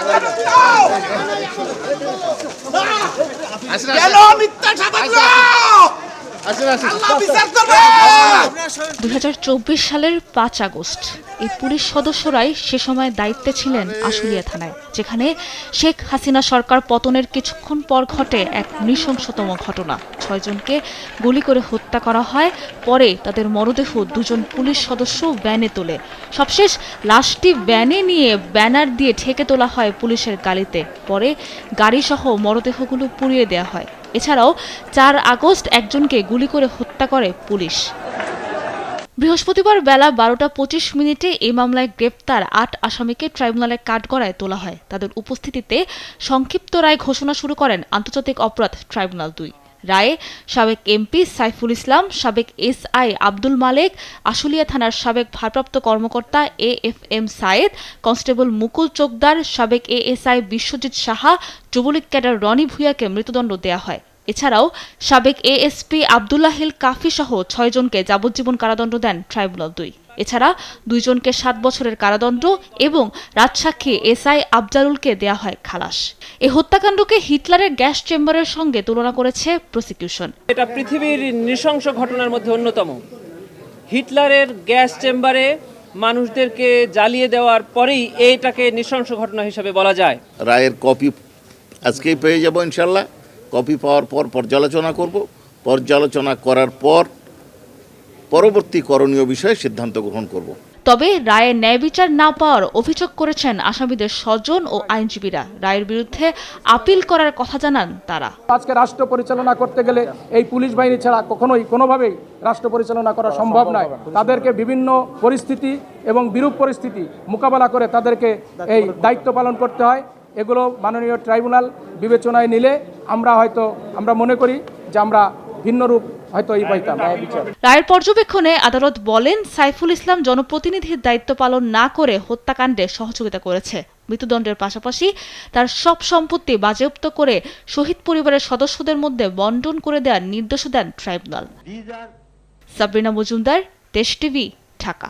2024 সালের 5 আগস্ট এই পুলিশ সদস্যরাই সে সময় দায়িত্বে ছিলেন আশুলিয়া থানায়, যেখানে শেখ হাসিনা সরকার পতনের কিছুক্ষণ পর ঘটে এক নৃশংসতম ঘটনা। 6 জনকে গুলি করে হত্যা করা হয়। পরে তাদের মরদেহ 2 জন পুলিশ সদস্য ভ্যানে তোলে। সবশেষ লাশটি ভ্যানে নিয়ে ব্যানার দিয়ে ঠেকে তোলা হয় পুলিশের গাড়িতে। পরে গাড়িসহ মরদেহগুলো পুড়িয়ে দেওয়া হয়। এছাড়াও 4 আগস্ট একজনকে গুলি করে হত্যা করে পুলিশ। বৃহস্পতিবার বেলা 12:25 এই মামলায় গ্রেপ্তার 8 আসামিকে ট্রাইব্যুনালের কাঠগড়ায় তোলা হয়। তাদের উপস্থিতিতে সংক্ষিপ্ত রায় ঘোষণা শুরু করেন আন্তর্জাতিক অপরাধ ট্রাইব্যুনাল 2। রায়ে সাবেক এমপি সাইফুল ইসলাম, সাবেক এসআই আব্দুল মালেক, আশুলিয়া থানার সাবেক ভারপ্রাপ্ত কর্মকর্তা AFM সায়েদ, কনস্টেবল মুকুল চোকদার, সাবেক এএসআই বিশ্বজিৎ সাহা, যুবলীগ ক্যাডার রনি ভূঁইয়াকে মৃত্যুদণ্ড দেওয়া হয়। এছাড়াও সাবেক এএসপি আব্দুল্লাহিল কাফি সহ 6 জনকে যাবজ্জীবন কারাদণ্ড দেন ট্রাইব্যুনাল 2। এছাড়া 2 জনকে 7 বছরের কারাদণ্ড এবং রাজসাক্ষী এসআই আফজালুলকে দেয়া হয় খালাস। এই হত্যাকাণ্ডকে হিটলারের গ্যাস চেম্বারের সঙ্গে তুলনা করেছে প্রসিকিউশন। এটা পৃথিবীর নৃশংস ঘটনার মধ্যে অন্যতম। হিটলারের গ্যাস চেম্বারে মানুষদেরকে জ্বালিয়ে দেওয়ার পরেই এইটাকে নৃশংস ঘটনা হিসেবে বলা যায়। রায়ের কপি আজকেই পেয়ে যাব ইনশাল্লাহ। কপি পাওয়ার পর পর্যালোচনা করব। পর্যালোচনা করার পর পরবর্তী করণীয় বিষয়ে সিদ্ধান্ত গ্রহণ করব। তবে রায়ে ন্যায় বিচার না পাওয়ার অভিযোগ করেছেন আসামিদের স্বজন ও আইনজীবীরা। রায়ের বিরুদ্ধে আপিল করার কথা জানান তারা। আজকে রাষ্ট্র পরিচালনা করতে গেলে এই পুলিশ বাহিনী ছাড়া কোনোভাবেই রাষ্ট্র পরিচালনা করা সম্ভব নয়। তাদেরকে বিভিন্ন পরিস্থিতি এবং বিরূপ পরিস্থিতি মোকাবেলা করে তাদেরকে এই দায়িত্ব পালন করতে হয়। এগুলো মাননীয় ট্রাইব্যুনাল বিবেচনায় নিলে আমরা মনে করি যে আমরা ভিন্ন রূপ হয়তো এই পাইতাম। রায়ের পর্যবেক্ষণে আদালত বলেন, সাইফুল ইসলাম জনপ্রতিনিধির দায়িত্ব পালন না করে হত্যাকাণ্ডে সহযোগিতা করেছে। মৃত্যুদণ্ডের পাশাপাশি তার সব সম্পত্তি বাজেয়াপ্ত করে শহীদ পরিবারের সদস্যদের মধ্যে বণ্টন করে দেওয়ার নির্দেশ দেন ট্রাইব্যুনাল। সাবরিনা মজুমদার, দেশ টিভি, ঢাকা।